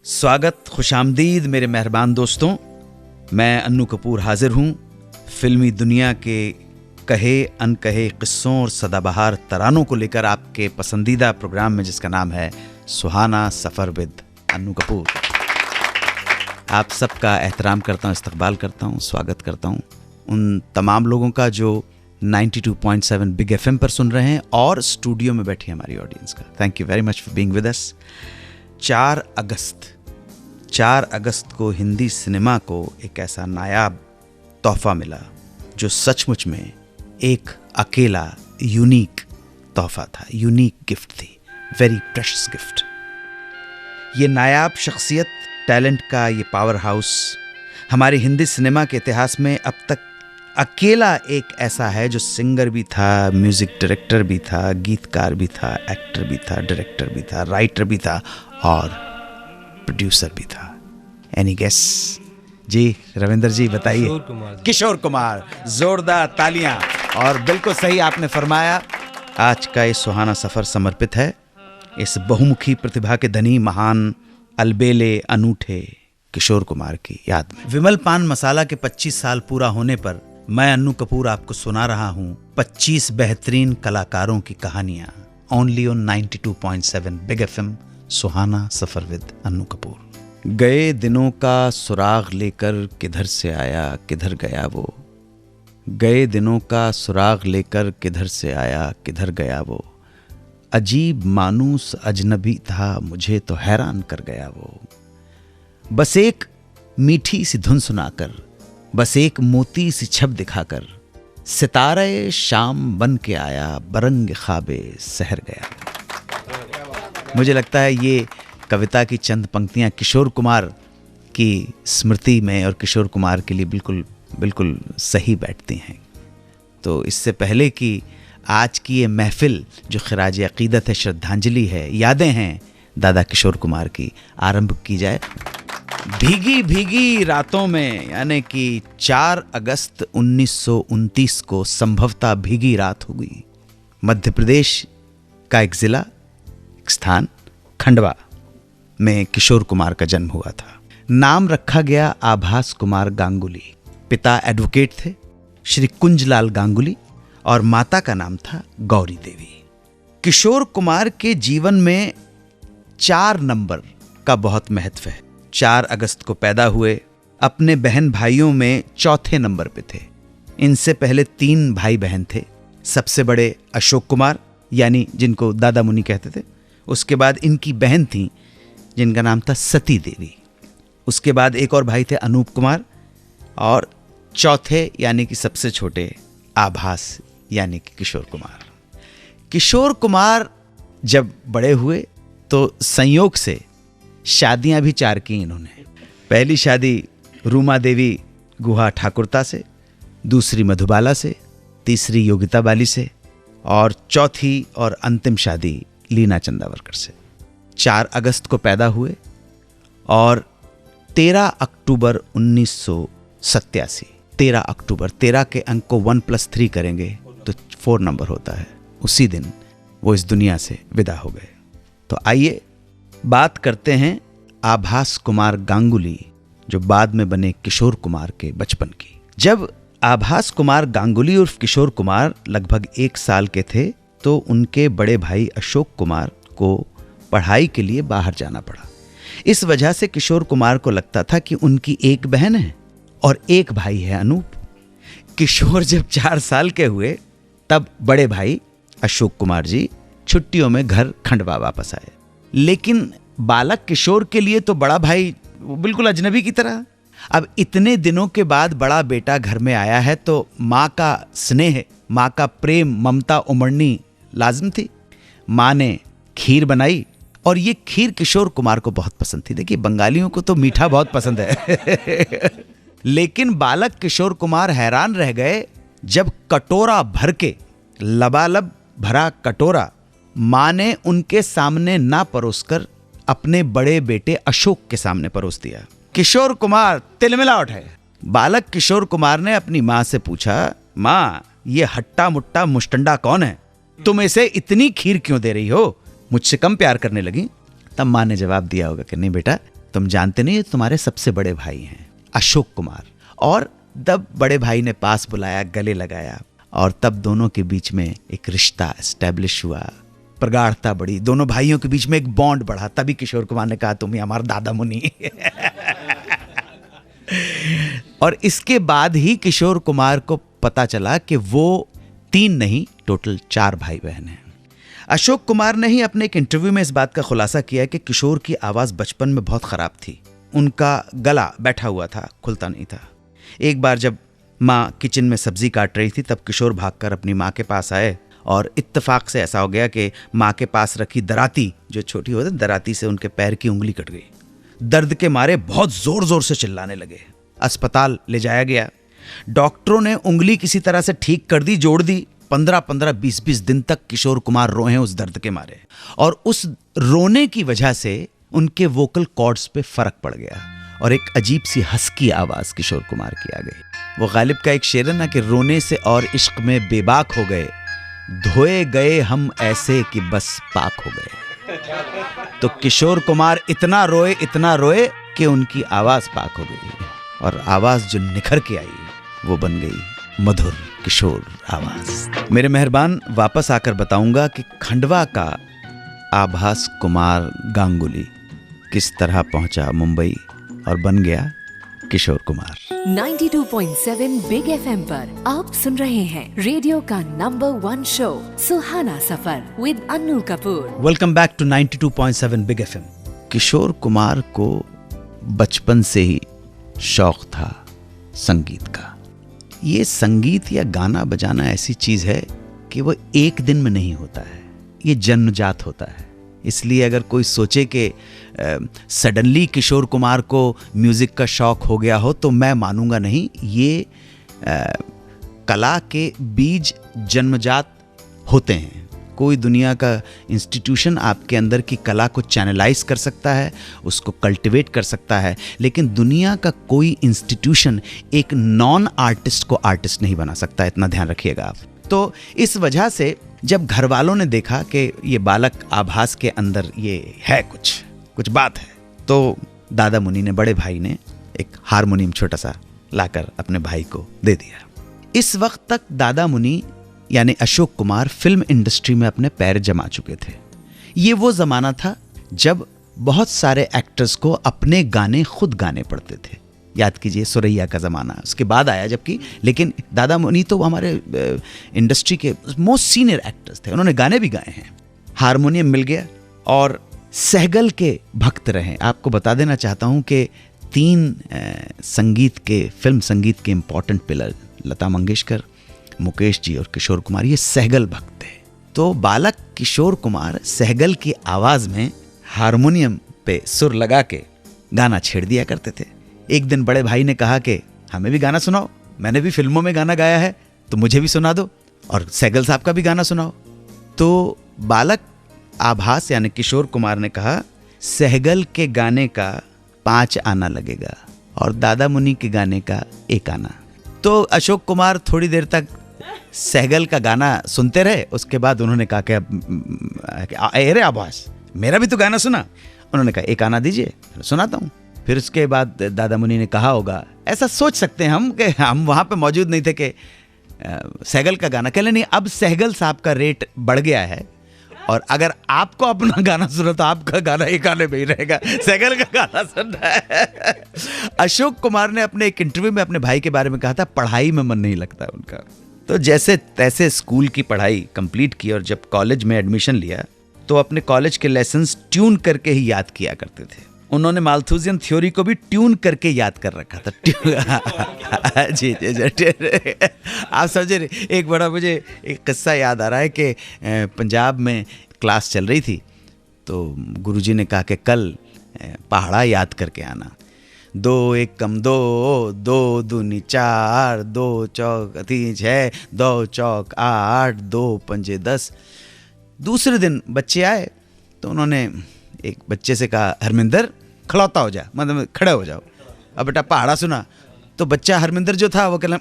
स्वागत, खुशामदीद मेरे मेहरबान दोस्तों। मैं अन्नू कपूर हाजिर हूँ फिल्मी दुनिया के कहे अनकहे किस्सों और सदाबहार तरानों को लेकर आपके पसंदीदा प्रोग्राम में, जिसका नाम है सुहाना सफ़र विद अन्नू कपूर। आप सबका एहतराम करता हूँ, इस्तकबाल करता हूँ, स्वागत करता हूँ उन तमाम लोगों का जो 92.7 बिग एफएम पर सुन रहे हैं और स्टूडियो में बैठी हमारी ऑडियंस का। Thank you very much for being with us. 4 अगस्त को हिंदी सिनेमा को एक ऐसा नायाब तोहफा मिला जो सचमुच में एक अकेला यूनिक तोहफा था, यूनिक गिफ्ट थी, वेरी प्रेशियस गिफ्ट। ये नायाब शख्सियत, टैलेंट का ये पावर हाउस हमारे हिंदी सिनेमा के इतिहास में अब तक अकेला एक ऐसा है जो सिंगर भी था, म्यूजिक डायरेक्टर भी था, गीतकार भी था, एक्टर भी था, डायरेक्टर भी था, राइटर भी था और प्रोड्यूसर भी था। Any guess? जी रविंदर जी बताइए। किशोर कुमार। जोरदार तालियां। और बिल्कुल सही आपने फरमाया। आज का ये सुहाना सफर समर्पित है इस बहुमुखी प्रतिभा के धनी, महान, अलबेले, अनूठे किशोर कुमार की याद में। विमल पान मसाला के 25 साल पूरा होने पर मैं अन्नू कपूर आपको सुना रहा हूं 25 बेहतरीन कलाकारों की कहानियां, only on 92.7 Big FM, Suhana Safar with Annu Kapoor. गए दिनों का सुराग लेकर किधर से आया किधर गया वो, गए दिनों का सुराग लेकर किधर से आया किधर गया वो, अजीब मानूस अजनबी था मुझे तो हैरान कर गया वो। बस एक मीठी सी धुन सुनाकर, बस एक मोती सी छब दिखाकर, सितारे शाम बन के आया बरंग ख्वाबे सहर गया। मुझे लगता है ये कविता की चंद पंक्तियां किशोर कुमार की स्मृति में और किशोर कुमार के लिए बिल्कुल बिल्कुल सही बैठती हैं। तो इससे पहले कि आज की ये महफिल जो खिराज अकीदत है, श्रद्धांजलि है, यादें हैं दादा किशोर कुमार की, आरंभ की जाए। भीगी भीगी रातों में, यानी कि 4 अगस्त 1929 को संभवतः भीगी रात होगी। मध्य प्रदेश का एक जिला, एक स्थान खंडवा में किशोर कुमार का जन्म हुआ था। नाम रखा गया आभास कुमार गांगुली। पिता एडवोकेट थे श्री कुंजलाल गांगुली और माता का नाम था गौरी देवी। किशोर कुमार के जीवन में 4 नंबर का बहुत महत्व है। 4 अगस्त को पैदा हुए, अपने बहन भाइयों में चौथे नंबर पे थे। इनसे पहले 3 भाई बहन थे। सबसे बड़े अशोक कुमार, यानी जिनको दादा मुनि कहते थे। उसके बाद इनकी बहन थी जिनका नाम था सती देवी। उसके बाद एक और भाई थे अनूप कुमार, और चौथे यानी कि सबसे छोटे आभास यानी कि किशोर कुमार। किशोर कुमार जब बड़े हुए तो संयोग से शादियां भी 4 की इन्होंने। पहली शादी रूमा देवी गुहा ठाकुरता से, दूसरी मधुबाला से, तीसरी योगिता बाली से और चौथी और अंतिम शादी लीना चंदावरकर से। 4 अगस्त को पैदा हुए और 13 अक्टूबर 1987, 13 अक्टूबर, 13 के अंक को 1 + 3 करेंगे तो 4 नंबर होता है। उसी दिन वो इस दुनिया से विदा हो गए। तो आइए बात करते हैं आभास कुमार गांगुली, जो बाद में बने किशोर कुमार के बचपन की। जब आभास कुमार गांगुली उर्फ किशोर कुमार लगभग 1 साल के थे तो उनके बड़े भाई अशोक कुमार को पढ़ाई के लिए बाहर जाना पड़ा। इस वजह से किशोर कुमार को लगता था कि उनकी एक बहन है और एक भाई है अनूप। किशोर जब 4 साल के हुए तब बड़े भाई अशोक कुमार जी छुट्टियों में घर खंडवा वापस आए। लेकिन बालक किशोर के लिए तो बड़ा भाई बिल्कुल अजनबी की तरह। अब इतने दिनों के बाद बड़ा बेटा घर में आया है तो माँ का स्नेह, माँ का प्रेम, ममता उमड़नी लाजिम थी। माँ ने खीर बनाई और ये खीर किशोर कुमार को बहुत पसंद थी। देखिए बंगालियों को तो मीठा बहुत पसंद है। लेकिन बालक किशोर कुमार हैरान रह गए जब कटोरा भर के, लबालब भरा कटोरा माँ ने उनके सामने ना परोसकर अपने बड़े बेटे अशोक के सामने परोस दिया। किशोर कुमार तिलमिला उठे। बालक किशोर कुमार ने अपनी माँ से पूछा, माँ ये हट्टा मुट्टा मुष्टंडा कौन है? तुम इसे इतनी खीर क्यों दे रही हो? मुझसे कम प्यार करने लगी? तब माँ ने जवाब दिया होगा कि नहीं बेटा, तुम जानते नहीं, ये तुम्हारे सबसे बड़े भाई हैं अशोक कुमार। और तब बड़े भाई ने पास बुलाया, गले लगाया, और तब दोनों के बीच में एक रिश्ता एस्टेब्लिश हुआ, प्रगाढ़ता बढ़ी, दोनों भाइयों के बीच में एक बॉन्ड बढ़ा। तभी किशोर कुमार ने कहा तुम ही हमारा दादा मुनि। और इसके बाद ही किशोर कुमार को पता चला कि वो 3 नहीं, टोटल 4 भाई बहन हैं। अशोक कुमार ने ही अपने एक इंटरव्यू में इस बात का खुलासा किया कि किशोर की आवाज़ बचपन में बहुत ख़राब थी। उनका गला बैठा हुआ था, खुलता नहीं था। एक बार जब माँ किचन में सब्जी काट रही थी, तब किशोर भागकर अपनी माँ के पास आए, और इत्तेफाक से ऐसा हो गया कि माँ के पास रखी दराती, जो छोटी होती है, दराती से उनके पैर की उंगली कट गई। दर्द के मारे बहुत ज़ोर ज़ोर से चिल्लाने लगे। अस्पताल ले जाया गया। डॉक्टरों ने उंगली किसी तरह से ठीक कर दी, जोड़ दी। 15-15, 20-20 दिन तक किशोर कुमार रोए हैं उस दर्द के मारे, और उस रोने की वजह से उनके वोकल कॉर्ड्स पे फर्क पड़ गया और एक अजीब सी हस्की आवाज़ किशोर कुमार की आ गई। वो गालिब का एक शेर है ना कि रोने से और इश्क में बेबाक हो गए, धोए गए हम ऐसे कि बस पाक हो गए। तो किशोर कुमार इतना रोए कि उनकी आवाज़ पाक हो गई, और आवाज़ जो निखर के आई वो बन गई मधुर किशोर आवाज़। मेरे मेहरबान, वापस आकर बताऊंगा कि खंडवा का आभास कुमार गांगुली किस तरह पहुंचा मुंबई और बन गया किशोर कुमार। 92.7 बिग एफएम पर आप सुन रहे हैं रेडियो का number 1 show Suhana Safar with Annu Kapoor. Welcome back to 92.7 Big FM. Kishore Kumar को बचपन से ही शौक था संगीत का। ये संगीत या गाना बजाना ऐसी चीज़ है कि वो एक दिन में नहीं होता है, ये जन्मजात होता है। इसलिए अगर कोई सोचे कि सडनली किशोर कुमार को म्यूज़िक का शौक हो गया हो, तो मैं मानूंगा नहीं। ये कला के बीज जन्मजात होते हैं। कोई दुनिया का इंस्टीट्यूशन आपके अंदर की कला को चैनलाइज कर सकता है, उसको कल्टिवेट कर सकता है, लेकिन दुनिया का कोई इंस्टीट्यूशन एक नॉन आर्टिस्ट को आर्टिस्ट नहीं बना सकता। इतना ध्यान रखिएगा आप। तो इस वजह से जब घर वालों ने देखा कि ये बालक आभास के अंदर ये है, कुछ बात है, तो दादा मुनि ने, बड़े भाई ने, एक हारमोनियम छोटा सा लाकर अपने भाई को दे दिया। इस वक्त तक दादा मुनि यानी अशोक कुमार फिल्म इंडस्ट्री में अपने पैर जमा चुके थे। ये वो ज़माना था जब बहुत सारे एक्टर्स को अपने गाने खुद गाने पड़ते थे। याद कीजिए, सुरैया का ज़माना उसके बाद आया जबकि, लेकिन दादा मुनि तो हमारे इंडस्ट्री के मोस्ट सीनियर एक्टर्स थे, उन्होंने गाने भी गाए हैं। हारमोनियम मिल गया और सहगल के भक्त रहे। आपको बता देना चाहता हूँ कि 3 फिल्म संगीत के इम्पॉर्टेंट पिलर, लता मंगेशकर, मुकेश जी और किशोर कुमार, ये सहगल भक्त थे। तो बालक किशोर कुमार सहगल की आवाज़ में हारमोनियम पे सुर लगा के गाना छेड़ दिया करते थे। एक दिन बड़े भाई ने कहा कि हमें भी गाना सुनाओ, मैंने भी फिल्मों में गाना गाया है, तो मुझे भी सुना दो, और सहगल साहब का भी गाना सुनाओ। तो बालक आभास यानी किशोर कुमार ने कहा, सहगल के गाने का 5 आना लगेगा और दादा मुनि के गाने का 1 आना। तो अशोक कुमार थोड़ी देर तक सहगल का गाना सुनते रहे। उसके बाद उन्होंने कहा कि अरे आभास, मेरा भी तो गाना सुना। उन्होंने कहा 1 आना दीजिए, सुनाता हूँ। फिर उसके बाद दादा मुनि ने कहा होगा, ऐसा सोच सकते हैं हम कि हम वहाँ पे मौजूद नहीं थे, कि सहगल का गाना, कहले नहीं, अब सहगल साहब का रेट बढ़ गया है, और अगर आपको अपना गाना सुना तो आपका गाना 1 आने में ही रहेगा, सहगल का गाना सुनना है। अशोक कुमार ने अपने एक इंटरव्यू में अपने भाई के बारे में कहा था, पढ़ाई में मन नहीं लगता उनका। तो जैसे तैसे स्कूल की पढ़ाई कंप्लीट की, और जब कॉलेज में एडमिशन लिया तो अपने कॉलेज के लेसन्स ट्यून करके ही याद किया करते थे। उन्होंने माल्थुसियन थ्योरी को भी ट्यून करके याद कर रखा था। जी जी जी, आप समझे। एक बड़ा मुझे एक किस्सा याद आ रहा है कि पंजाब में क्लास चल रही थी, तो गुरुजी ने कहा कि कल पहाड़ा याद करके आना। 2 एकम 2, 2 दूनी 4, 2 चौक 3 6, 2 चौक 8, 2 पंजे 10। दूसरे दिन बच्चे आए तो उन्होंने एक बच्चे से कहा, हरमिंदर खड़ौता हो जा, मतलब खड़े हो जाओ, अब बेटा पहाड़ा सुना। तो बच्चा हरमिंदर जो था वो कहला,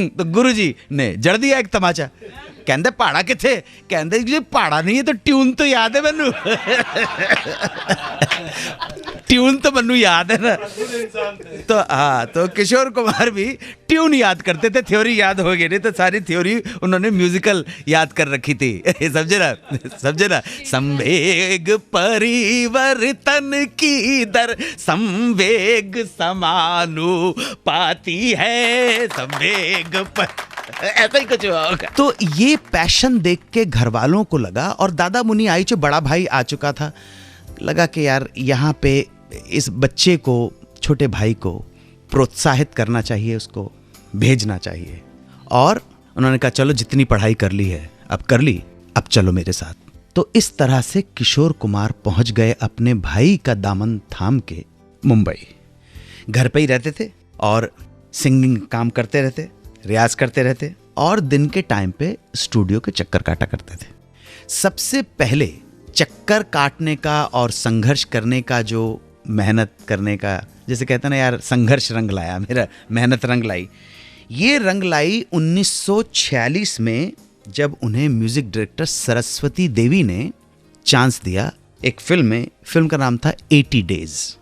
तो गुरुजी ने जड़ दिया एक तमाचा। कहते पहाड़ा किथे, कहते जी पहाड़ा नहीं है तो ट्यून तो याद है मैनू ट्यून तो मैनू याद है ना। तो हाँ, तो किशोर कुमार भी ट्यून याद करते थे, थ्योरी याद हो गई नहीं तो सारी थ्योरी उन्होंने म्यूजिकल याद कर रखी थी। समझे ना, समझे ना। संवेग परिवर्तन की दर संवेग समानु पाती है, संवेग ऐसा ही कुछ हुआ होगा। तो ये पैशन देख के घर वालों को लगा, और दादा मुनि आई जो बड़ा भाई आ चुका था, लगा कि यार यहाँ पे इस बच्चे को, छोटे भाई को प्रोत्साहित करना चाहिए, उसको भेजना चाहिए। और उन्होंने कहा चलो जितनी पढ़ाई कर ली है अब कर ली, अब चलो मेरे साथ। तो इस तरह से किशोर कुमार पहुंच गए अपने भाई का दामन थाम के मुंबई। घर पे ही रहते थे और सिंगिंग काम करते रहते, रियाज करते रहते, और दिन के टाइम पे स्टूडियो के चक्कर काटा करते थे। सबसे पहले चक्कर काटने का और संघर्ष करने का, जो मेहनत करने का, जैसे कहते हैं ना यार, संघर्ष रंग लाया मेरा, मेहनत रंग लाई। ये रंग लाई 1946 में, जब उन्हें म्यूजिक डायरेक्टर सरस्वती देवी ने चांस दिया एक फिल्म में। फिल्म का नाम था 80 डेज,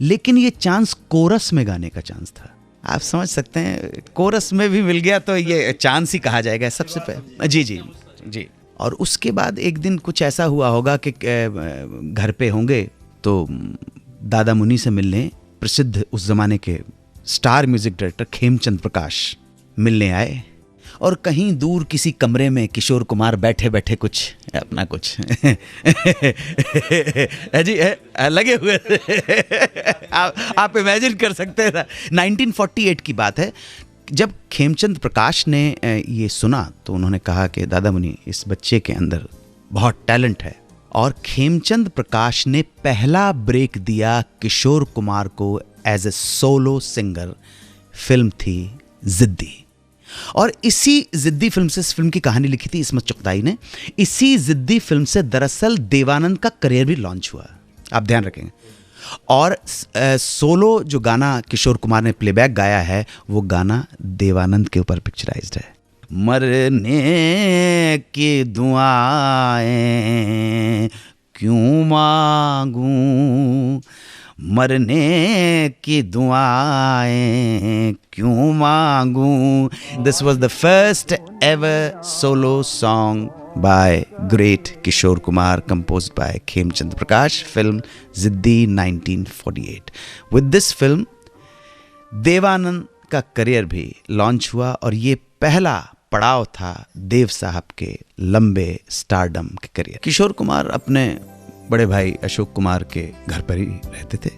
लेकिन ये चांस कोरस में गाने का चांस था। आप समझ सकते हैं, कोरस में भी मिल गया तो ये चांस ही कहा जाएगा सबसे पहले। जी जी जी। और उसके बाद एक दिन कुछ ऐसा हुआ होगा कि घर पे होंगे तो दादा मुनि से मिलने प्रसिद्ध उस जमाने के स्टार म्यूजिक डायरेक्टर खेमचंद प्रकाश मिलने आए, और कहीं दूर किसी कमरे में किशोर कुमार बैठे बैठे कुछ अपना कुछ जी लगे हुए आप इमेजिन कर सकते हैं। 1948 की बात है। जब खेमचंद प्रकाश ने ये सुना तो उन्होंने कहा कि दादा मुनि, इस बच्चे के अंदर बहुत टैलेंट है। और खेमचंद प्रकाश ने पहला ब्रेक दिया किशोर कुमार को as a solo singer. Film थी जिद्दी, और इसी जिद्दी फिल्म से, इस फिल्म की कहानी लिखी थी इस्मत चुगताई ने। इसी जिद्दी फिल्म से दरअसल देवानंद का करियर भी लॉन्च हुआ, आप ध्यान रखेंगे। और सोलो जो गाना किशोर कुमार ने प्लेबैक गाया है, वो गाना देवानंद के ऊपर पिक्चराइज्ड है। मरने की दुआएं क्यों मांगूं, मरने की दुआएं क्यों मांगूं। This was the first ever solo song by great Kishore Kumar, composed by Khemchand Prakash, film Ziddi 1948. With this film Devanand का करियर भी लॉन्च हुआ, और ये पहला पड़ाव था देव साहब के लंबे स्टारडम के करियर। किशोर कुमार अपने बड़े भाई अशोक कुमार के घर पर ही रहते थे,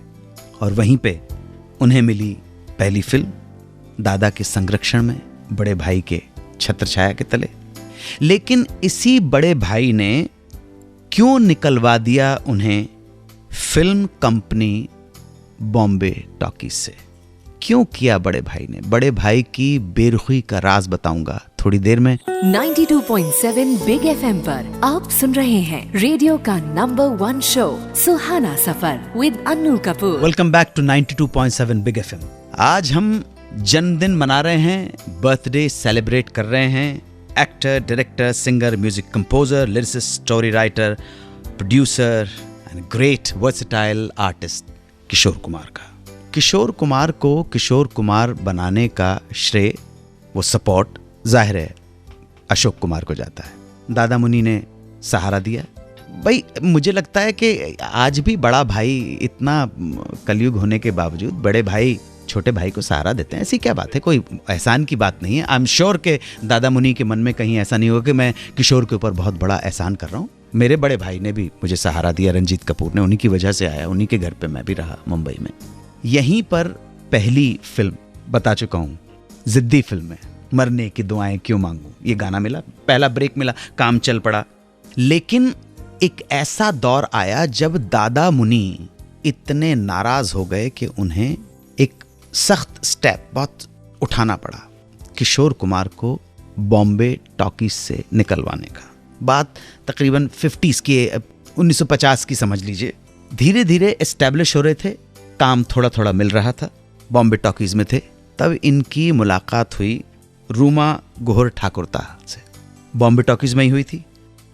और वहीं पे उन्हें मिली पहली फिल्म, दादा के संरक्षण में, बड़े भाई के छत्र छाया के तले। लेकिन इसी बड़े भाई ने क्यों निकलवा दिया उन्हें फिल्म कंपनी बॉम्बे टॉकीज से? क्यों किया बड़े भाई ने? बड़े भाई की बेरुखी का राज बताऊंगा थोड़ी देर में। 92.7 बिग एफएम पर आप सुन रहे हैं रेडियो का number 1 show Suhana Safar with Annu Kapoor. Welcome back to 92.7 Big FM. आज हम जन्मदिन मना रहे हैं, बर्थडे सेलिब्रेट कर रहे हैं actor, director, singer, music composer, lyricist, story writer, producer and great versatile artist Kishore Kumar का। किशोर कुमार को किशोर कुमार बनाने का श्रेय, वो सपोर्ट जाहिर है अशोक कुमार को जाता है। दादा मुनि ने सहारा दिया। भाई मुझे लगता है कि आज भी बड़ा भाई, इतना कलयुग होने के बावजूद बड़े भाई छोटे भाई को सहारा देते हैं। ऐसी क्या बात है, कोई एहसान की बात नहीं है। आई एम श्योर के दादा मुनि के मन में कहीं ऐसा नहीं होगा कि मैं किशोर के ऊपर बहुत बड़ा एहसान कर रहा हूँ। मेरे बड़े भाई ने भी मुझे सहारा दिया, रंजीत कपूर ने, उन्हीं की वजह से आया, उन्हीं के घर पे मैं भी रहा मुंबई में। यहीं पर पहली फिल्म बता चुका हूँ, जिद्दी फिल्म में मरने की दुआएं क्यों मांगूं, ये गाना मिला, पहला ब्रेक मिला, काम चल पड़ा। लेकिन एक ऐसा दौर आया जब दादा मुनि इतने नाराज हो गए कि उन्हें एक सख्त स्टेप बहुत उठाना पड़ा, किशोर कुमार को बॉम्बे टॉकीज से निकलवाने का। बात तकरीबन 50s की, 1950 की समझ लीजिए। धीरे धीरे एस्टैब्लिश हो रहे थे, काम थोड़ा थोड़ा मिल रहा था, बॉम्बे टॉकीज में थे। तब इनकी मुलाकात हुई रूमा गोहर ठाकुरता से। बॉम्बे टॉकीज में ही हुई थी।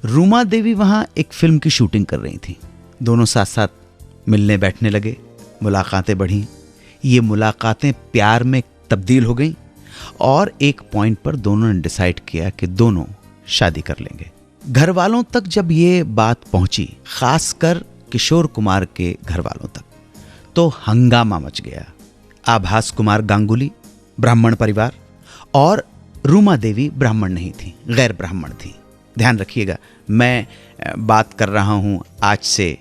रूमा देवी वहां एक फिल्म की शूटिंग कर रही थी। दोनों साथ साथ मिलने बैठने लगे, मुलाकातें बढ़ी। ये मुलाकातें प्यार में तब्दील हो गई और एक पॉइंट पर दोनों ने डिसाइड किया कि दोनों शादी कर लेंगे। घर वालों तक जब ये बात पहुंची, खासकर किशोर कुमार के घर वालों तक, तो हंगामा मच गया। आभास कुमार गांगुली ब्राह्मण परिवार और रूमा देवी ब्राह्मण नहीं थी, गैर ब्राह्मण थी। ध्यान रखिएगा, मैं बात कर रहा हूं आज से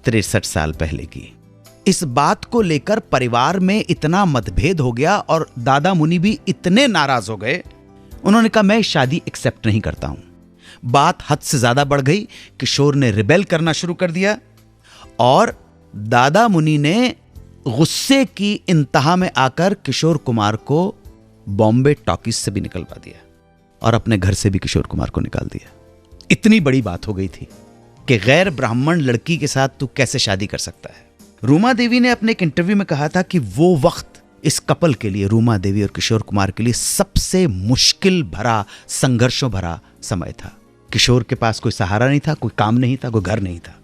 63 साल पहले की। इस बात को लेकर परिवार में इतना मतभेद हो गया और दादा मुनि भी इतने नाराज हो गए, उन्होंने कहा मैं शादी एक्सेप्ट नहीं करता हूं। बात हद से ज्यादा बढ़ गई। किशोर ने रिबेल करना शुरू कर दिया और दादा मुनि ने गुस्से की इंतहा में आकर किशोर कुमार को बॉम्बे टॉकीज से भी निकलवा दिया और अपने घर से भी किशोर कुमार को निकाल दिया। इतनी बड़ी बात हो गई थी कि गैर ब्राह्मण लड़की के साथ तू कैसे शादी कर सकता है। रूमा देवी ने अपने एक इंटरव्यू में कहा था कि वो वक्त इस कपल के लिए, रूमा देवी और किशोर कुमार के लिए, सबसे मुश्किल भरा, संघर्षों भरा समय था। किशोर के पास कोई सहारा नहीं था, कोई काम नहीं था, कोई घर नहीं था।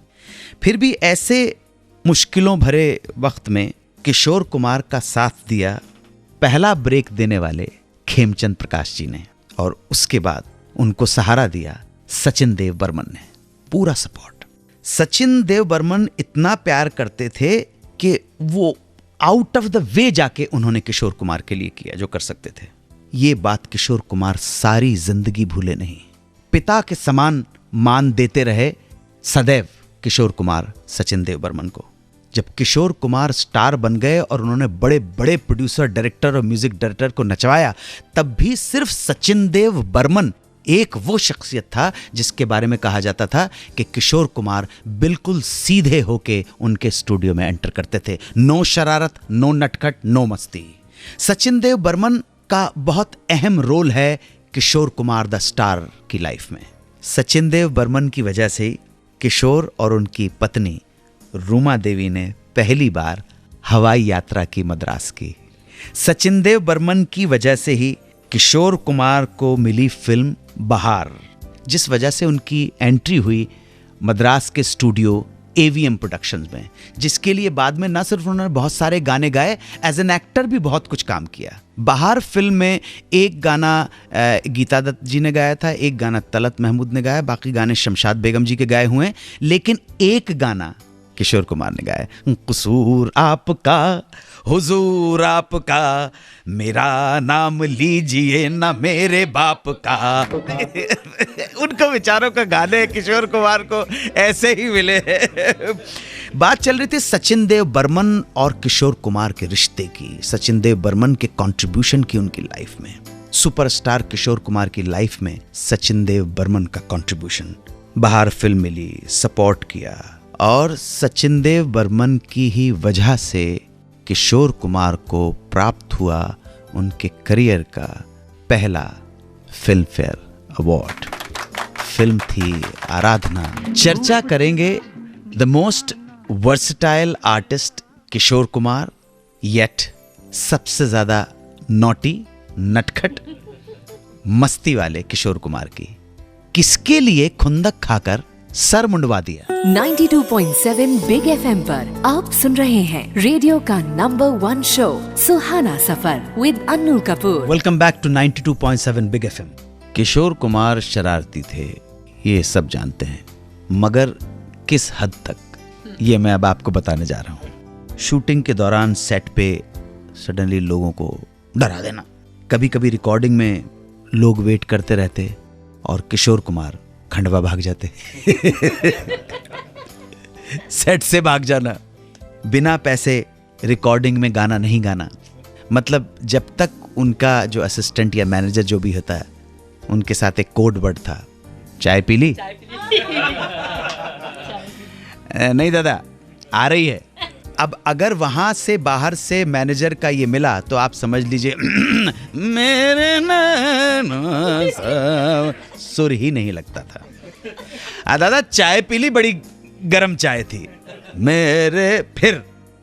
फिर भी ऐसे मुश्किलों भरे वक्त में किशोर कुमार का साथ दिया पहला ब्रेक देने वाले खेमचंद प्रकाश जी ने, और उसके बाद उनको सहारा दिया सचिन देव बर्मन ने। पूरा सपोर्ट। सचिन देव बर्मन इतना प्यार करते थे कि वो आउट ऑफ द वे जाके उन्होंने किशोर कुमार के लिए किया जो कर सकते थे। ये बात किशोर कुमार सारी जिंदगी भूले नहीं। पिता के समान मान देते रहे सदैव किशोर कुमार सचिन देव बर्मन को। जब किशोर कुमार स्टार बन गए और उन्होंने बड़े बड़े प्रोड्यूसर, डायरेक्टर और म्यूजिक डायरेक्टर को नचवाया, तब भी सिर्फ सचिन देव बर्मन एक वो शख्सियत था जिसके बारे में कहा जाता था कि किशोर कुमार बिल्कुल सीधे होके उनके स्टूडियो में एंटर करते थे। नो शरारत, नो नटखट, नो मस्ती। सचिन देव बर्मन का बहुत अहम रोल है किशोर कुमार द स्टार की लाइफ में। सचिन देव बर्मन की वजह से किशोर और उनकी पत्नी रूमा देवी ने पहली बार हवाई यात्रा की मद्रास की। सचिन देव बर्मन की वजह से ही किशोर कुमार को मिली फिल्म बहार, जिस वजह से उनकी एंट्री हुई मद्रास के स्टूडियो एवीएम प्रोडक्शंस में, जिसके लिए बाद में न सिर्फ उन्होंने बहुत सारे गाने गाए, एज एन एक्टर भी बहुत कुछ काम किया। बहार फिल्म में एक गाना गीता दत्त जी ने गाया था, एक गाना तलत महमूद ने गाया, बाकी गाने शमशाद बेगम जी के गाए हुए हैं, लेकिन एक गाना किशोर कुमार ने गाया, कसूर आपका हुजूर आपका, मेरा नाम लीजिए ना मेरे बाप का। उनको विचारों का गाने किशोर कुमार को ऐसे ही मिले। बात चल रही थी सचिन देव बर्मन और किशोर कुमार के रिश्ते की, सचिन देव बर्मन के कंट्रीब्यूशन की उनकी लाइफ में, सुपरस्टार किशोर कुमार की लाइफ में सचिन देव बर्मन का कंट्रीब्यूशन। बाहर फिल्म मिली, सपोर्ट किया, और सचिन देव बर्मन की ही वजह से किशोर कुमार को प्राप्त हुआ उनके करियर का पहला फिल्म फेयर अवार्ड। फिल्म थी आराधना। चर्चा करेंगे the most versatile artist Kishore Kumar, yet सबसे ज्यादा नॉटी, नटखट, मस्ती वाले किशोर कुमार की, किसके लिए खुंदक खाकर सर मुंडवा दिया। 92.7 बिग एफएम पर आप सुन रहे हैं रेडियो का number 1 show Suhana Safar with Annu Kapoor. Welcome back to 92.7 Big FM. Kishore Kumar शरारती थे, ये सब जानते हैं, मगर किस हद तक, ये मैं अब आपको बताने जा रहा हूँ। शूटिंग के दौरान सेट पे सडनली लोगों को डरा देना। कभी कभी रिकॉर्डिंग में लोग वेट करते रहते और किशोर कुमार खंडवा भाग जाते। सेट से भाग जाना, बिना पैसे रिकॉर्डिंग में गाना नहीं गाना। मतलब जब तक उनका जो असिस्टेंट या मैनेजर जो भी होता है, उनके साथ एक कोड वर्ड था, चाय पी ली? नहीं दादा, आ रही है। अब अगर वहां से बाहर से मैनेजर का ये मिला तो आप समझ लीजिए मेरे सुर ही नहीं लगता था। दादा चाय पी ली? बड़ी गर्म चाय थी मेरे। फिर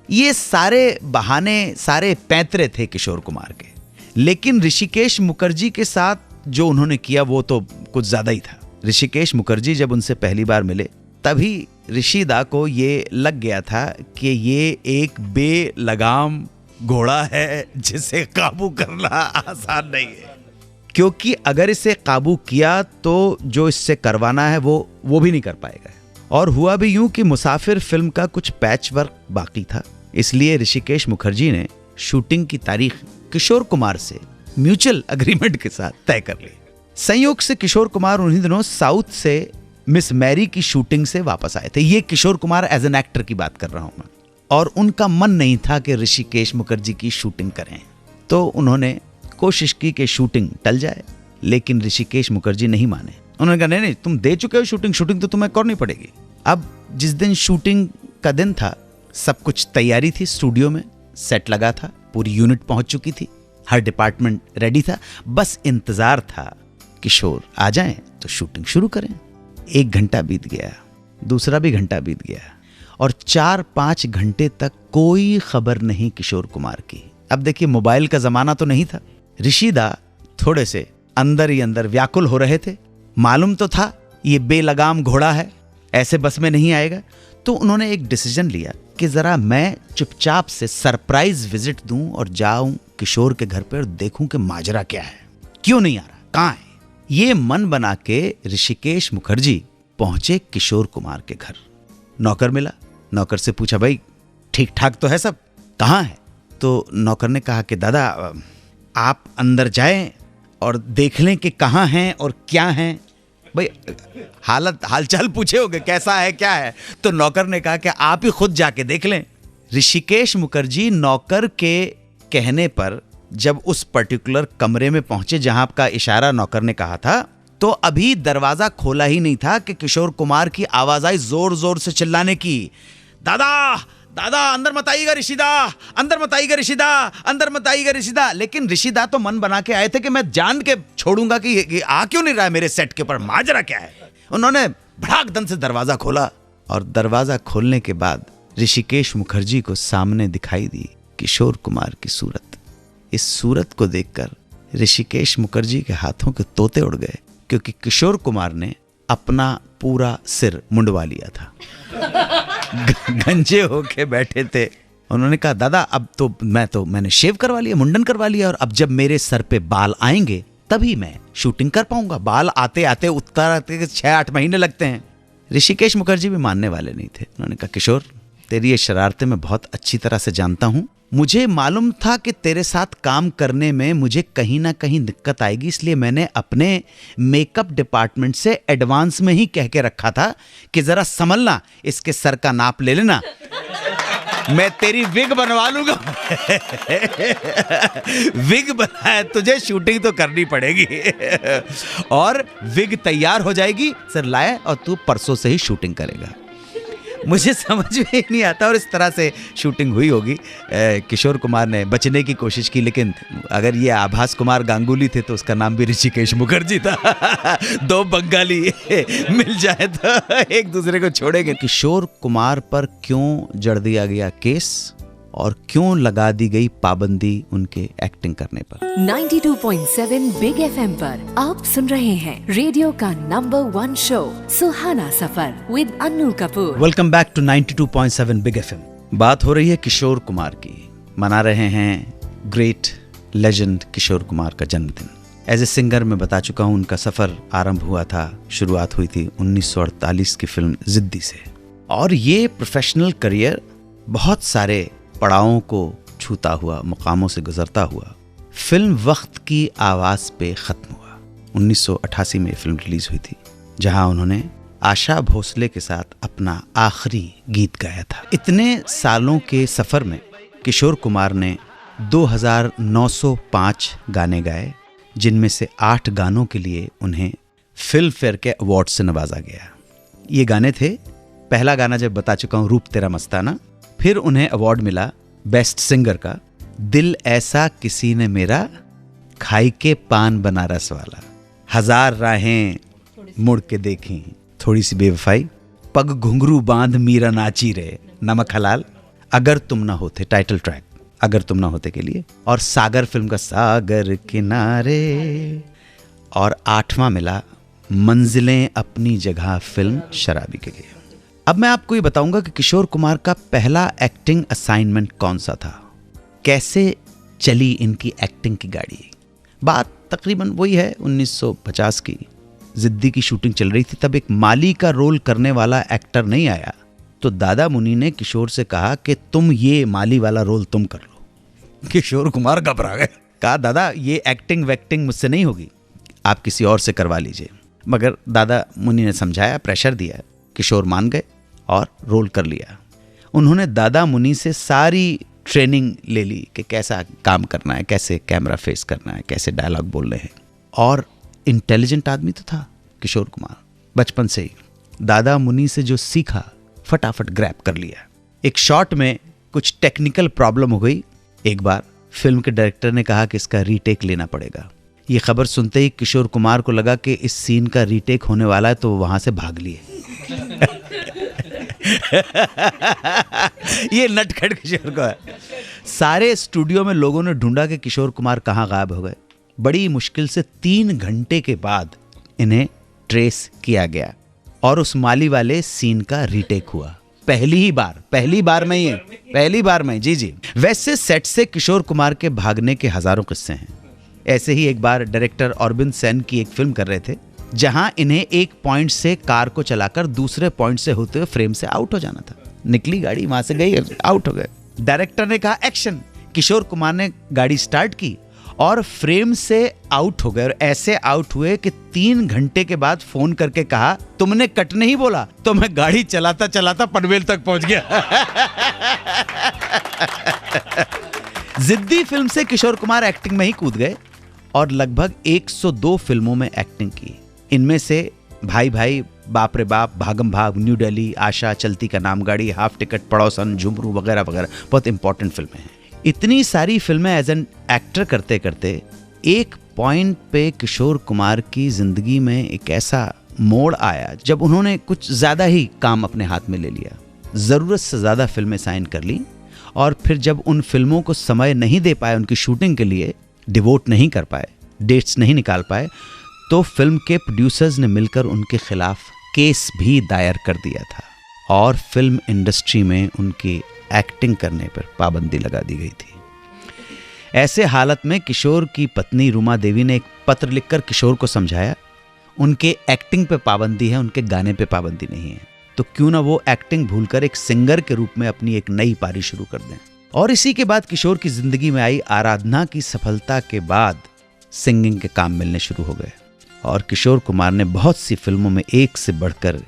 ये सारे बहाने, सारे पैंतरे थे किशोर कुमार के। लेकिन ऋषिकेश मुखर्जी के साथ जो उन्होंने किया वो तो कुछ ज्यादा ही था। ऋषिकेश मुखर्जी जब उनसे पहली बार मिले तभी ऋषिदा को ये लग गया था कि ये एक बेलगाम घोड़ा है जिसे काबू करना आसान नहीं है, क्योंकि अगर इसे काबू किया तो जो इससे करवाना है वो भी नहीं कर पाएगा। और हुआ भी यूं कि मुसाफिर फिल्म का कुछ पैच वर्क बाकी था, इसलिए ऋषिकेश मुखर्जी ने शूटिंग की तारीख किशोर कुमार से म्यूचुअल एग्रीमेंट के साथ तय कर ली। संयोग से किशोर कुमार उन्हीं दिनों साउथ से मिस मैरी की शूटिंग से वापस आए थे। ये Kishore Kumar as an actor की बात कर रहा हूं मैं। और उनका मन नहीं था कि ऋषिकेश मुखर्जी की शूटिंग करें, तो उन्होंने कोशिश की कि शूटिंग टल जाए, लेकिन ऋषिकेश मुखर्जी नहीं माने। उन्होंने कहा नहीं तुम दे चुके हो शूटिंग तो तुम्हें करनी पड़ेगी। अब जिस दिन शूटिंग का दिन था, सब कुछ तैयारी थी, स्टूडियो में सेट लगा था, पूरी यूनिट पहुंच चुकी थी, हर डिपार्टमेंट रेडी था, बस इंतजार था किशोर आ जाएं तो शूटिंग शुरू करें। 1 घंटा बीत गया, दूसरा भी घंटा बीत गया और 4-5 घंटे तक कोई खबर नहीं किशोर कुमार की। अब देखिए मोबाइल का जमाना तो नहीं था। ऋषिदा थोड़े से अंदर ही अंदर व्याकुल हो रहे थे। मालूम तो था ये बेलगाम घोड़ा है, ऐसे बस में नहीं आएगा। तो उन्होंने एक डिसीजन लिया कि जरा मैं चुपचाप से सरप्राइज विजिट दूं और जाऊं किशोर के घर पे और देखूं कि माजरा क्या है, क्यों नहीं आ रहा, कहां है। ये मन बना के ऋषिकेश मुखर्जी पहुंचे किशोर कुमार के घर। नौकर मिला, नौकर से पूछा भाई ठीक ठाक तो है सब, कहां है। तो नौकर ने कहा कि दादा आप अंदर जाएं और देख लें कि कहां हैं और क्या हैं। भाई हालचाल पूछे होगे कैसा है क्या है, तो नौकर ने कहा कि आप ही खुद जाके देख लें। ऋषिकेश मुखर्जी नौकर के कहने पर जब उस पर्टिकुलर कमरे में पहुंचे जहां का इशारा नौकर ने कहा था, तो अभी दरवाजा खोला ही नहीं था कि किशोर कुमार की आवाज आई जोर जोर से चिल्लाने की, दादा दादा अंदर मत आइएगा ऋषिदा, अंदर मत आइएगा ऋषिदा, अंदर मत आइएगा ऋषिदा। लेकिन ऋषिदा तो मन बना के आए थे कि मैं जान के छोड़ूंगा कि आ क्यों नहीं रहा है मेरे सेट के ऊपर, माजरा क्या है। उन्होंने भड़ाक दम से दरवाजा खोला और दरवाजा खोलने के बाद ऋषिकेश मुखर्जी को सामने दिखाई दी किशोर कुमार की सूरत। इस सूरत को देखकर ऋषिकेश मुखर्जी के हाथों के तोते उड़ गए, क्योंकि किशोर कुमार ने अपना पूरा सिर मुंडवा लिया था, गंजे होके बैठे थे। उन्होंने कहा दादा अब तो मैंने शेव करवा लिया, मुंडन करवा लिया, और अब जब मेरे सर पे बाल आएंगे तभी मैं शूटिंग कर पाऊंगा। बाल आते आते उत्तर आते 6-8 महीने लगते हैं। ऋषिकेश मुखर्जी भी मानने वाले नहीं थे। उन्होंने कहा किशोर तेरी ये शरारतें मैं बहुत अच्छी तरह से जानता हूं, मुझे मालूम था कि तेरे साथ काम करने में मुझे कहीं ना कहीं दिक्कत आएगी, इसलिए मैंने अपने मेकअप डिपार्टमेंट से एडवांस में ही कह के रखा था कि जरा संभलना, इसके सर का नाप ले लेना, मैं तेरी विग बनवा लूंगा। विग बनाए तुझे शूटिंग तो करनी पड़ेगी और विग तैयार हो जाएगी, सर लाए और तू परसों से ही शूटिंग करेगा। मुझे समझ में ही नहीं आता। और इस तरह से शूटिंग हुई होगी। किशोर कुमार ने बचने की कोशिश की, लेकिन अगर ये आभास कुमार गांगुली थे तो उसका नाम भी ऋषिकेश मुखर्जी था। 2 बंगाली मिल जाए तो एक दूसरे को छोड़ेंगे। किशोर कुमार पर क्यों जड़ दिया गया केस और क्यों लगा दी गई पाबंदी उनके एक्टिंग करने पर। 92.7 बिग एफएम पर आप सुन रहे हैं रेडियो का number 1 show Suhana Safar with Annu Kapoor. Welcome back to 92.7 Big FM. बात हो रही है किशोर कुमार की। मना रहे हैं ग्रेट लेजेंड किशोर कुमार का जन्मदिन। एज ए सिंगर मैं बता चुका हूँ उनका सफर आरंभ हुआ था, शुरुआत हुई थी 1948 की फिल्म जिद्दी से, और ये प्रोफेशनल करियर बहुत सारे पड़ावों को छूता हुआ, मुकामों से गुजरता हुआ फिल्म वक्त की आवाज पे खत्म हुआ। 1988 में फिल्म रिलीज हुई थी, जहां उन्होंने आशा भोसले के साथ अपना आखिरी गीत गाया था। इतने सालों के सफर में किशोर कुमार ने 2905 गाने गाए, जिनमें से 8 गानों के लिए उन्हें फिल्म फेयर के अवार्ड से नवाजा गया। ये गाने थे, पहला गाना जब बता चुका हूँ, रूप तेरा मस्ताना। फिर उन्हें अवार्ड मिला बेस्ट सिंगर का, दिल ऐसा किसी ने मेरा, खाई के पान बनारस वाला, 1000 राहें मुड़ के देखी, थोड़ी सी बेवफाई, पग घुंघरू बांध मीरा नाची रे, नमक हलाल, अगर तुम ना होते, टाइटल ट्रैक अगर तुम ना होते के लिए, और सागर फिल्म का सागर किनारे और 8वां मिला मंजिलें अपनी जगह फिल्म शराबी के लिए। अब मैं आपको ये बताऊंगा कि किशोर कुमार का पहला एक्टिंग असाइनमेंट कौन सा था, कैसे चली इनकी एक्टिंग की गाड़ी। बात तकरीबन वही है 1950 की। जिद्दी की शूटिंग चल रही थी, तब एक माली का रोल करने वाला एक्टर नहीं आया, तो दादा मुनि ने किशोर से कहा कि तुम ये माली वाला रोल तुम कर लो। किशोर कुमार घबरा गए, कहा दादा ये एक्टिंग वैक्टिंग मुझसे नहीं होगी, आप किसी और से करवा लीजिए। मगर दादा मुनि ने समझाया, प्रेशर दिया, किशोर मान गए और रोल कर लिया। उन्होंने दादा मुनि से सारी ट्रेनिंग ले ली कि कैसा काम करना है, कैसे कैमरा फेस करना है, कैसे डायलॉग बोलने हैं। और इंटेलिजेंट आदमी तो था किशोर कुमार, बचपन से ही दादा मुनि से जो सीखा फटाफट ग्रैब कर लिया। एक शॉट में कुछ टेक्निकल प्रॉब्लम हो गई। एक बार फिल्म के डायरेक्टर ने कहा कि इसका रीटेक लेना पड़ेगा। ये खबर सुनते ही किशोर कुमार को लगा कि इस सीन का रीटेक होने वाला है, तो वो वहां से भाग लिए। ये नटखट किशोर को है। सारे स्टूडियो में लोगों ने ढूंढा कि किशोर कुमार कहाँ गायब हो गए। बड़ी मुश्किल से 3 घंटे के बाद इन्हें ट्रेस किया गया और उस माली वाले सीन का रीटेक हुआ। पहली बार में जी। वैसे सेट से किशोर कुमार के भागने के हजारों किस्से हैं। ऐसे ही एक बार डायरेक्टर अरविंद सेन की एक फिल्म कर रहे थे, जहां इन्हें एक पॉइंट से कार को चलाकर दूसरे पॉइंट से होते हुए फ्रेम से आउट हो जाना था। निकली गाड़ी, वहां से गई, आउट हो गए। डायरेक्टर ने कहा एक्शन, किशोर कुमार ने गाड़ी स्टार्ट की और फ्रेम से आउट हो गए। और ऐसे आउट हुए कि 3 घंटे के बाद फोन करके कहा तुमने कट नहीं बोला, तो मैं गाड़ी चलाता चलाता पनवेल तक पहुंच गया। जिद्दी फिल्म से किशोर कुमार एक्टिंग में ही कूद गए और लगभग 102 फिल्मों में एक्टिंग की। इनमें से भाई भाई, बाप रे बाप, भागम भाग, न्यू दिल्ली, आशा, चलती का नाम गाड़ी, हाफ टिकट, पड़ोसन, झुमरू वगैरह वगैरह बहुत इंपॉर्टेंट फिल्में हैं। इतनी सारी फिल्में एज एन एक्टर करते करते एक पॉइंट पे किशोर कुमार की जिंदगी में एक ऐसा मोड़ आया जब उन्होंने कुछ ज्यादा ही काम अपने हाथ में ले लिया। जरूरत से ज्यादा फिल्में साइन कर ली और फिर जब उन फिल्मों को समय नहीं दे पाए, उनकी शूटिंग के लिए डिवोट नहीं कर पाए, डेट्स नहीं निकाल पाए, तो फिल्म के प्रोड्यूसर्स ने मिलकर उनके खिलाफ केस भी दायर कर दिया था और फिल्म इंडस्ट्री में उनकी एक्टिंग करने पर पाबंदी लगा दी गई थी। ऐसे हालत में किशोर की पत्नी रूमा देवी ने एक पत्र लिखकर किशोर को समझाया, उनके एक्टिंग पे पाबंदी है, उनके गाने पे पाबंदी नहीं है, तो क्यों ना वो एक्टिंग भूलकर एक सिंगर के रूप में अपनी एक नई पारी शुरू कर दें। और इसी के बाद किशोर की जिंदगी में आई आराधना की सफलता के बाद सिंगिंग के काम मिलने शुरू हो गए और किशोर कुमार ने बहुत सी फिल्मों में एक से बढ़कर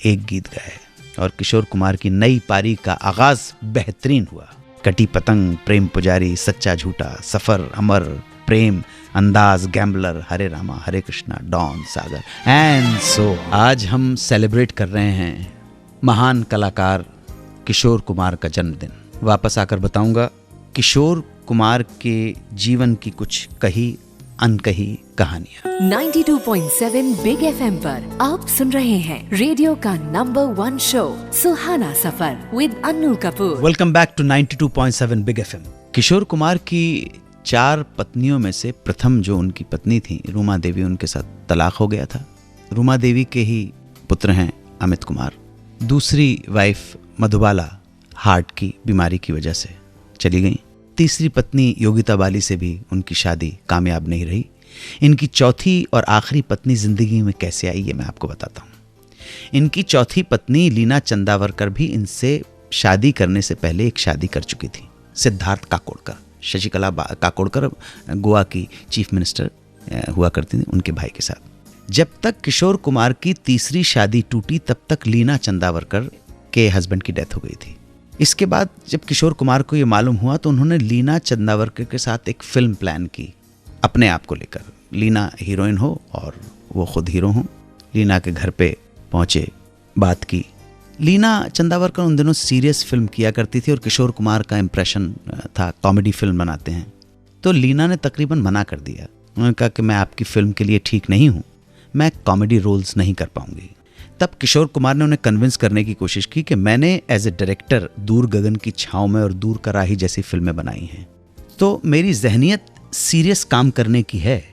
एक गीत गाए और किशोर कुमार की नई पारी का आगाज बेहतरीन हुआ। कटी पतंग, प्रेम पुजारी, सच्चा झूठा, सफर, Amar, Prem, Andaz, Gambler, Hare Rama, Hare Krishna, Don, Sagar and so. आज हम सेलिब्रेट कर रहे हैं महान कलाकार किशोर कुमार का जन्मदिन। वापस आकर बताऊंगा किशोर कुमार के जीवन की कुछ कही अनकही कहानियां। 92.7 बिग एफएम पर आप सुन रहे हैं रेडियो का number 1 show Suhana Safar with Annu Kapoor. Welcome back to 92.7 Big FM. Kishore Kumar की 4 पत्नियों में से प्रथम जो उनकी पत्नी थी रूमा देवी, उनके साथ तलाक हो गया था। रूमा देवी के ही पुत्र हैं अमित कुमार। दूसरी वाइफ मधुबाला हार्ट की बीमारी की वजह से चली गई। तीसरी पत्नी योगिता बाली से भी उनकी शादी कामयाब नहीं रही। इनकी चौथी और आखिरी पत्नी जिंदगी में कैसे आई ये मैं आपको बताता हूँ। इनकी चौथी पत्नी लीना चंदावरकर भी इनसे शादी करने से पहले एक शादी कर चुकी थी, सिद्धार्थ काकोडकर। शशिकला काकोडकर गोवा की चीफ मिनिस्टर हुआ करती थी, उनके भाई के साथ। जब तक किशोर कुमार की तीसरी शादी टूटी तब तक लीना चंदावरकर के हस्बैंड की डेथ हो गई थी। इसके बाद जब किशोर कुमार को ये मालूम हुआ तो उन्होंने लीना चंदावरकर के साथ एक फिल्म प्लान की अपने आप को लेकर। लीना हीरोइन हो और वो खुद हीरो हो। लीना के घर पे पहुंचे, बात की। लीना चंदावरकर उन दिनों सीरियस फिल्म किया करती थी और किशोर कुमार का इम्प्रेशन था कॉमेडी फिल्म बनाते हैं, तो लीना ने तकरीबन मना कर दिया। उन्होंने कहा कि मैं आपकी फिल्म के लिए ठीक नहीं हूँ, मैं कॉमेडी रोल्स नहीं कर पाऊंगी। तब किशोर कुमार ने उन्हें कन्विंस करने की कोशिश की कि मैंने एज ए डायरेक्टर दूर गगन की छाँव में और दूर कराही जैसी फिल्में बनाई हैं, तो मेरी जहनियत सीरियस काम करने की है,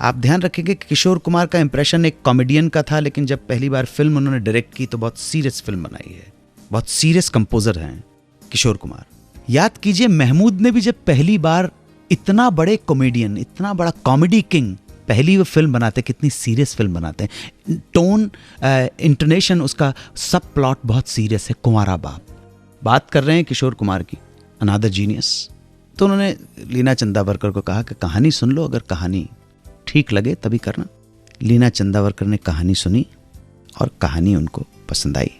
आप ध्यान रखेंगे कि किशोर कुमार का इंप्रेशन एक कॉमेडियन का था, लेकिन जब पहली बार फिल्म उन्होंने डायरेक्ट की तो बहुत सीरियस फिल्म बनाई है। बहुत सीरियस कंपोजर हैं किशोर कुमार। याद कीजिए, महमूद ने भी जब पहली बार इतना बड़े कॉमेडियन, इतना बड़ा कॉमेडी किंग पहली वो फिल्म बनाते, कितनी सीरियस फिल्म बनाते हैं। टोन, इंटोनेशन, उसका सब प्लॉट बहुत सीरियस है। कुंवारा बाप, बात कर रहे हैं किशोर कुमार की, अनादर जीनियस। तो उन्होंने लीना चंदावरकर को कहा कि कहानी सुन लो, अगर कहानी ठीक लगे तभी करना। लीना चंदावरकर ने कहानी सुनी और कहानी उनको पसंद आई,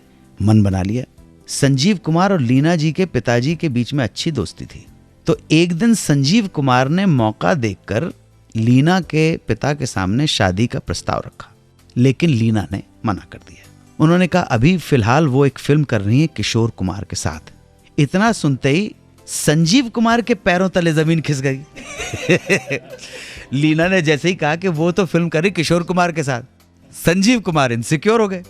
मन बना लिया। संजीव कुमार और लीना जी के पिताजी के बीच में अच्छी दोस्ती थी, तो एक दिन संजीव कुमार ने मौका देखकर लीना के पिता के सामने शादी का प्रस्ताव रखा, लेकिन लीना ने मना कर दिया। उन्होंने कहा अभी फिलहाल वो एक फिल्म कर रही है किशोर कुमार के साथ। इतना सुनते ही संजीव कुमार के पैरों तले जमीन खिस गई। लीना ने जैसे ही कहा कि वो तो फिल्म कर रही किशोर कुमार के साथ, संजीव कुमार इनसिक्योर हो गए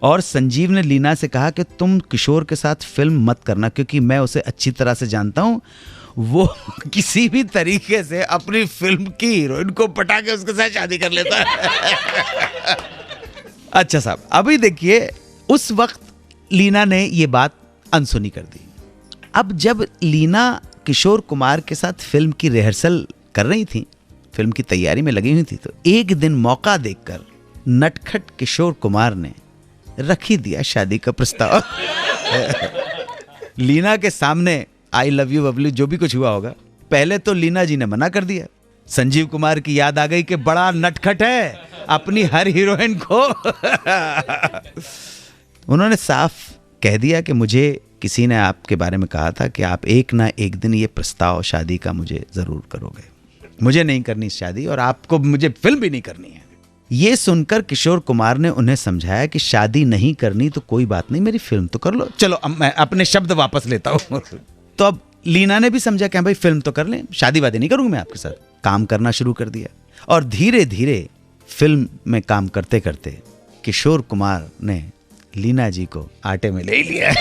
और संजीव ने लीना से कहा कि तुम किशोर के साथ फिल्म मत करना, क्योंकि मैं उसे अच्छी तरह से जानता हूं, वो किसी भी तरीके से अपनी फिल्म की हीरोइन को पटा के उसके साथ शादी कर लेता है। अच्छा साहब, अभी देखिए, उस वक्त लीना ने ये बात अनसुनी कर दी। अब जब लीना किशोर कुमार के साथ फिल्म की रिहर्सल कर रही थी, फिल्म की तैयारी में लगी हुई थी, तो एक दिन मौका देखकर नटखट किशोर कुमार ने रख ही दिया शादी का प्रस्ताव। लीना के सामने आई लव यू बबलू जो भी कुछ हुआ होगा, पहले तो लीना जी ने मना कर दिया। संजीव कुमार की याद आ गई कि बड़ा नटखट है, अपनी हर हीरोइन को उन्होंने साफ कह दिया कि मुझे किसी ने आपके बारे में कहा था कि आप एक ना एक दिन ये प्रस्ताव शादी का मुझे जरूर करोगे। मुझे नहीं करनी शादी और आपको मुझे फिल्म भी नहीं करनी है। ये सुनकर किशोर कुमार ने उन्हें समझाया कि शादी नहीं करनी तो कोई बात नहीं, मेरी फिल्म तो कर लो, चलो अब मैं अपने शब्द वापस लेता हूँ। तो अब लीना ने भी समझा कि भाई फिल्म तो कर लें, शादी वादी नहीं करूंगा मैं आपके साथ। काम करना शुरू कर दिया और धीरे धीरे फिल्म में काम करते करते किशोर कुमार ने लीना जी को आटे में ले लिया।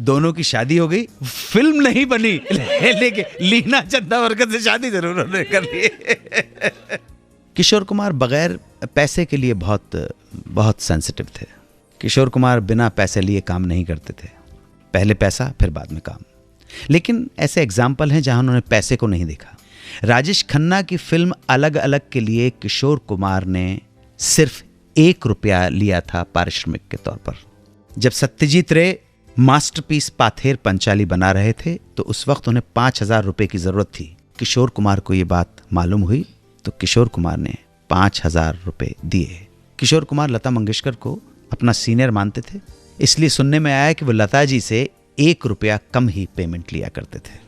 दोनों की शादी हो गई, फिल्म नहीं बनी, लेकिन लीना चंदावरकर से शादी जरूर उन्होंने कर ली। किशोर कुमार बगैर पैसे के लिए बहुत सेंसिटिव थे। किशोर कुमार बिना पैसे लिए काम नहीं करते थे, पहले पैसा फिर बाद में काम। लेकिन ऐसे एग्जाम्पल हैं जहां उन्होंने पैसे को नहीं देखा। राजेश खन्ना की फिल्म अलग अलग के लिए किशोर कुमार ने सिर्फ 1 रुपया लिया था पारिश्रमिक के तौर पर। जब सत्यजीत रे मास्टरपीस पाथेर पंचाली बना रहे थे तो उस वक्त उन्हें 5,000 रुपए की जरूरत थी। किशोर कुमार को ये बात मालूम हुई तो किशोर कुमार ने 5,000 रुपए दिए। किशोर कुमार लता मंगेशकर को अपना सीनियर मानते थे, इसलिए सुनने में आया कि वो लता जी से 1 रुपया कम ही पेमेंट लिया करते थे।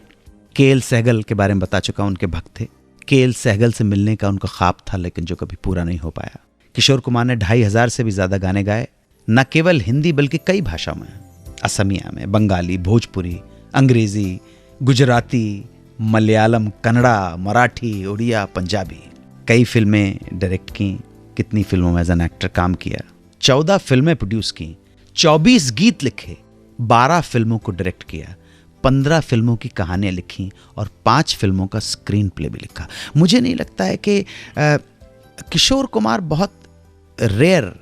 केएल सहगल के बारे में बता चुका, उनके भक्त थे। केएल सहगल से मिलने का उनका ख्वाब था, लेकिन जो कभी पूरा नहीं हो पाया। किशोर कुमार ने 2,500 से भी ज्यादा गाने गाए, न केवल हिंदी बल्कि कई भाषाओं में, असमिया में, बंगाली, भोजपुरी, अंग्रेजी, गुजराती, मलयालम, कन्नड़ा, मराठी, उड़िया, पंजाबी। कई फिल्में डायरेक्ट की, कितनी फिल्मों में एज एन एक्टर काम किया, 14 फिल्में प्रोड्यूस की, 24 गीत लिखे, 12 फिल्मों को डायरेक्ट किया, 15 फिल्मों की कहानियां लिखी और 5 फिल्मों का स्क्रीन प्ले भी लिखा। मुझे नहीं लगता है कि किशोर कुमार बहुत रेयर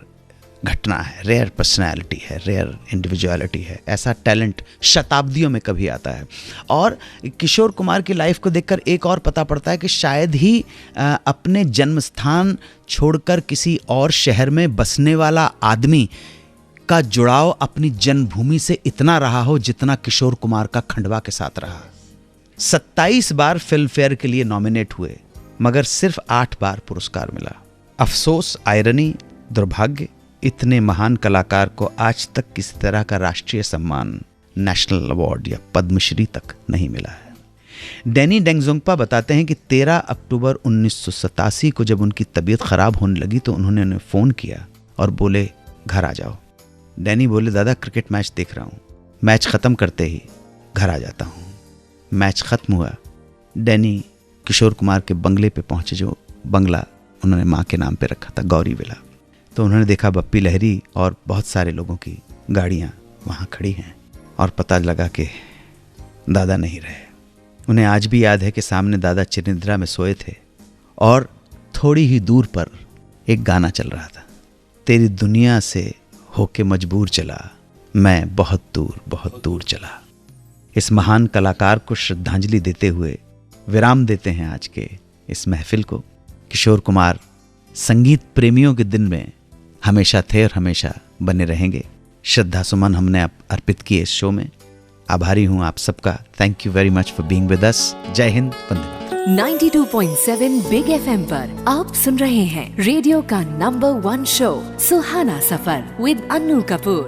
घटना है, रेयर पर्सनैलिटी है, रेयर इंडिविजुअलिटी है। ऐसा टैलेंट शताब्दियों में कभी आता है। और किशोर कुमार की लाइफ को देखकर एक और पता पड़ता है कि शायद ही अपने जन्म स्थान छोड़कर किसी और शहर में बसने वाला आदमी का जुड़ाव अपनी जन्मभूमि से इतना रहा हो जितना किशोर कुमार का खंडवा के साथ रहा। 27 बार फिल्म फेयर के लिए नॉमिनेट हुए, मगर सिर्फ 8 बार पुरस्कार मिला। अफसोस, आयरनी, दुर्भाग्य, इतने महान कलाकार को आज तक किसी तरह का राष्ट्रीय सम्मान, नेशनल अवार्ड या पद्मश्री तक नहीं मिला है। डैनी डेंगजोंगपा बताते हैं कि 13 अक्टूबर 1987 को जब उनकी तबीयत खराब होने लगी तो उन्होंने उन्हें फ़ोन किया और बोले घर आ जाओ। डैनी बोले दादा क्रिकेट मैच देख रहा हूँ, मैच ख़त्म करते ही घर आ जाता हूँ। मैच ख़त्म हुआ, डैनी किशोर कुमार के बंगले पे पहुँचे, जो बंगला उन्होंने माँ के नाम पे रखा था, गौरी विला। तो उन्होंने देखा बप्पी लहरी और बहुत सारे लोगों की गाड़ियाँ वहाँ खड़ी हैं और पता लगा कि दादा नहीं रहे। उन्हें आज भी याद है कि सामने दादा चिरनिद्रा में सोए थे और थोड़ी ही दूर पर एक गाना चल रहा था, तेरी दुनिया से होके मजबूर चला, मैं बहुत दूर चला। इस महान कलाकार को श्रद्धांजलि देते हुए विराम देते हैं आज के इस महफिल को। किशोर कुमार संगीत प्रेमियों के दिन में हमेशा थे और हमेशा बने रहेंगे। श्रद्धा सुमन हमने अर्पित किए इस शो में। आभारी हूं आप सबका। Thank you very much for being with us. जय हिंद, वंदे। 92.7 बिग FM पर आप सुन रहे हैं रेडियो का number 1 show Suhana Safar with Annu Kapoor.